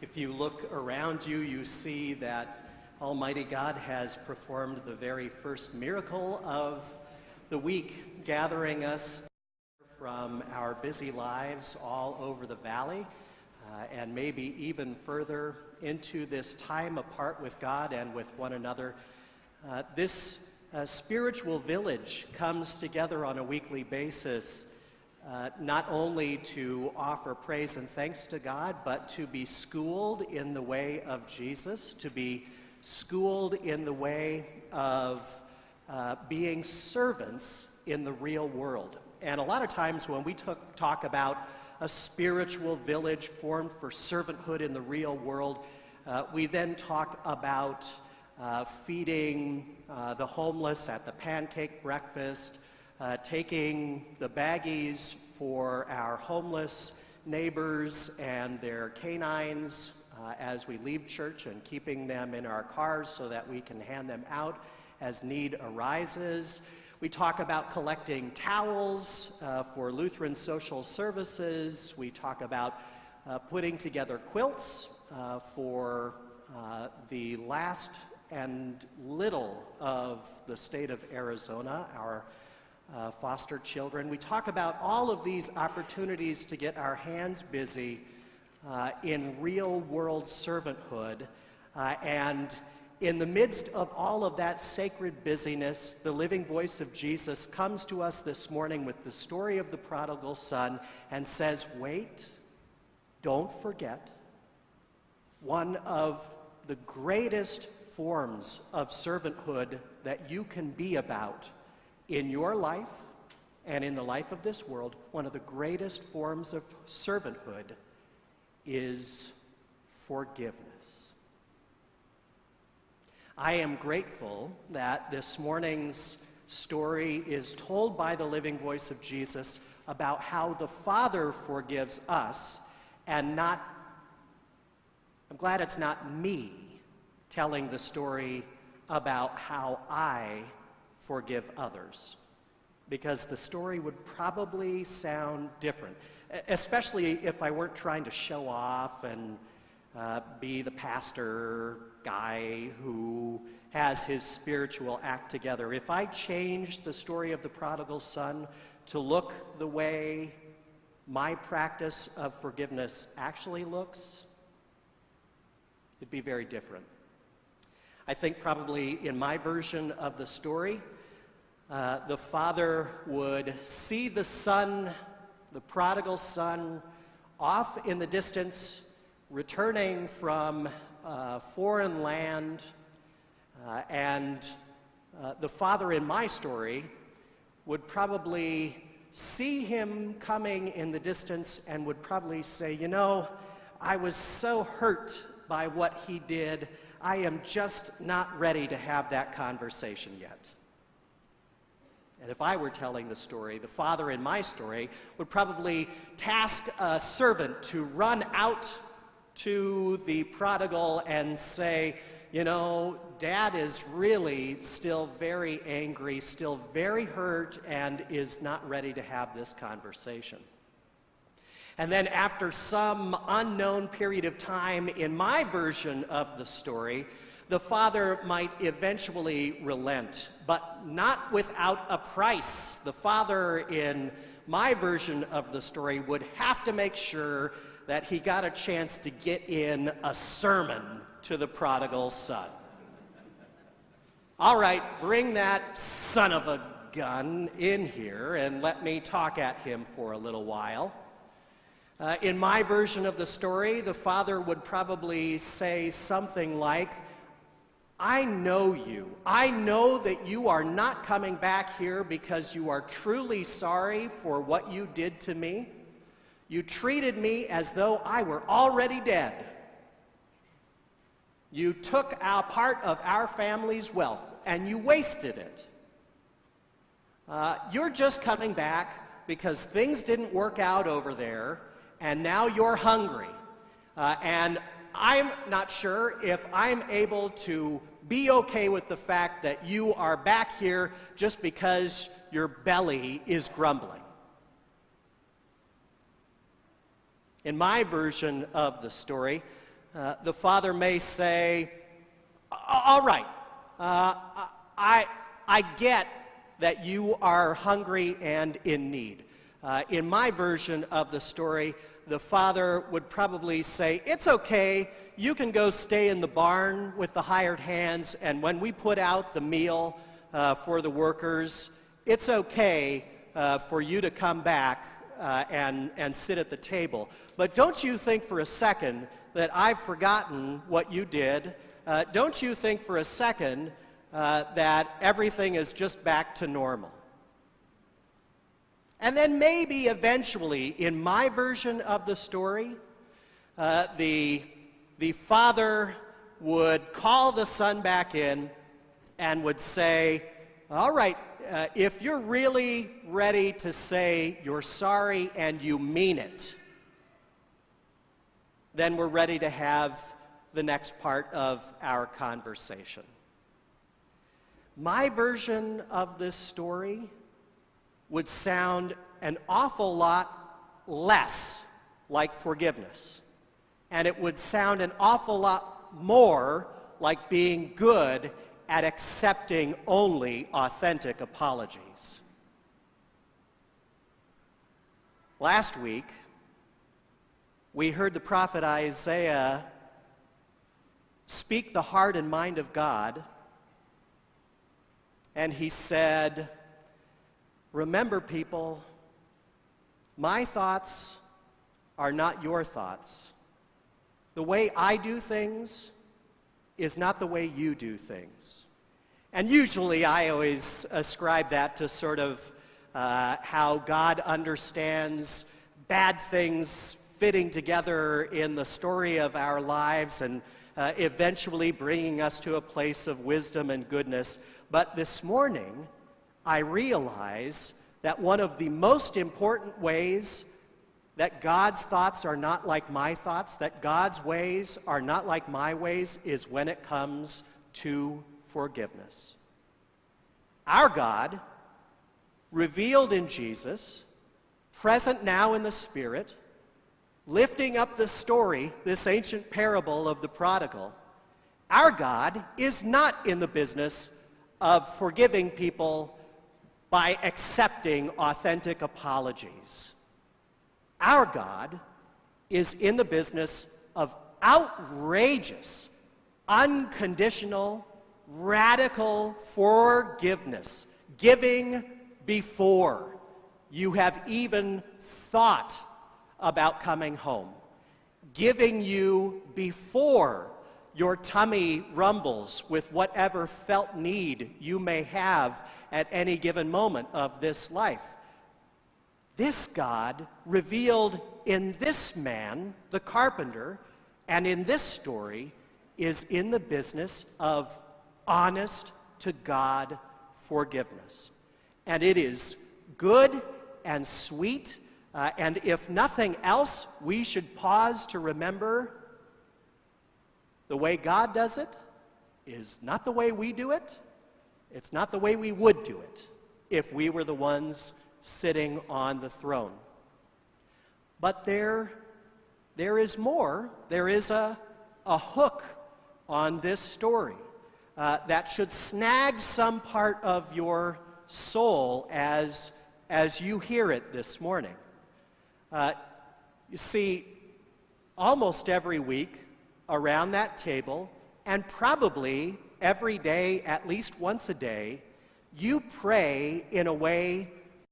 If you look around you, you see that Almighty God has performed the very first miracle of the week, gathering us from our busy lives all over the valley, and maybe even further into this time apart with God and with one another. This spiritual village comes together on a weekly basis, not only to offer praise and thanks to God, but to be schooled in the way of Jesus, to be schooled in the way of being servants in the real world. And a lot of times when we talk about a spiritual village formed for servanthood in the real world, we then talk about feeding the homeless at the pancake breakfast, taking the baggies for our homeless neighbors and their canines as we leave church, and keeping them in our cars so that we can hand them out as need arises. We talk about collecting towels for Lutheran social services. We talk about putting together quilts for the last and little of the state of Arizona, our foster children. We talk about all of these opportunities to get our hands busy in real world servanthood, and in the midst of all of that sacred busyness, the living voice of Jesus comes to us this morning with the story of the prodigal son and says, wait, don't forget, one of the greatest forms of servanthood that you can be about in your life and in the life of this world, one of the greatest forms of servanthood is forgiveness. I am grateful that this morning's story is told by the living voice of Jesus about how the Father forgives us, and I'm glad it's not me telling the story about how I forgive others, because the story would probably sound different, especially if I weren't trying to show off and be the pastor guy who has his spiritual act together. If I changed the story of the prodigal son to look the way my practice of forgiveness actually looks, it'd be very different. I think probably in my version of the story, the father would see the son, the prodigal son, off in the distance, returning from foreign land, and the father in my story would probably see him coming in the distance and would probably say, you know, I was so hurt by what he did, I am just not ready to have that conversation yet. And if I were telling the story, the father in my story would probably task a servant to run out to the prodigal and say, you know, Dad is really still very angry, still very hurt, and is not ready to have this conversation. And then after some unknown period of time, in my version of the story, the father might eventually relent, but not without a price. The father in my version of the story would have to make sure that he got a chance to get in a sermon to the prodigal son. All right, bring that son of a gun in here and let me talk at him for a little while. In my version of the story, the father would probably say something like, I know you. I know that you are not coming back here because you are truly sorry for what you did to me. You treated me as though I were already dead. You took a part of our family's wealth and you wasted it. You're just coming back because things didn't work out over there, and now you're hungry. And I'm not sure if I'm able to be okay with the fact that you are back here just because your belly is grumbling. In my version of the story, The father may say, all right, I get that you are hungry and in need. In my version of the story, the father would probably say, it's okay, you can go stay in the barn with the hired hands, and when we put out the meal for the workers, it's okay for you to come back and sit at the table. But don't you think for a second that I've forgotten what you did. Don't you think for a second that everything is just back to normal. And then maybe eventually, in my version of the story, the father would call the son back in and would say, all right, if you're really ready to say you're sorry and you mean it, then we're ready to have the next part of our conversation. My version of this story would sound an awful lot less like forgiveness, and it would sound an awful lot more like being good at accepting only authentic apologies. Last week, we heard the prophet Isaiah speak the heart and mind of God, and he said, remember, people, my thoughts are not your thoughts. The way I do things is not the way you do things. And usually I always ascribe that to sort of how God understands bad things fitting together in the story of our lives and eventually bringing us to a place of wisdom and goodness. But this morning, I realize that one of the most important ways that God's thoughts are not like my thoughts, that God's ways are not like my ways, is when it comes to forgiveness. Our God, revealed in Jesus, present now in the Spirit, lifting up the story, this ancient parable of the prodigal, our God is not in the business of forgiving people by accepting authentic apologies. Our God is in the business of outrageous, unconditional, radical forgiveness, giving before you have even thought about coming home, giving you before your tummy rumbles with whatever felt need you may have at any given moment of this life. This God, revealed in this man, the carpenter, and in this story, is in the business of honest to God forgiveness. And it is good and sweet, and if nothing else, we should pause to remember the way God does it is not the way we do it. It's not the way we would do it if we were the ones sitting on the throne. But there is more. There is a hook on this story that should snag some part of your soul as you hear it this morning. You see, almost every week around that table, and probably every day, at least once a day, you pray in a way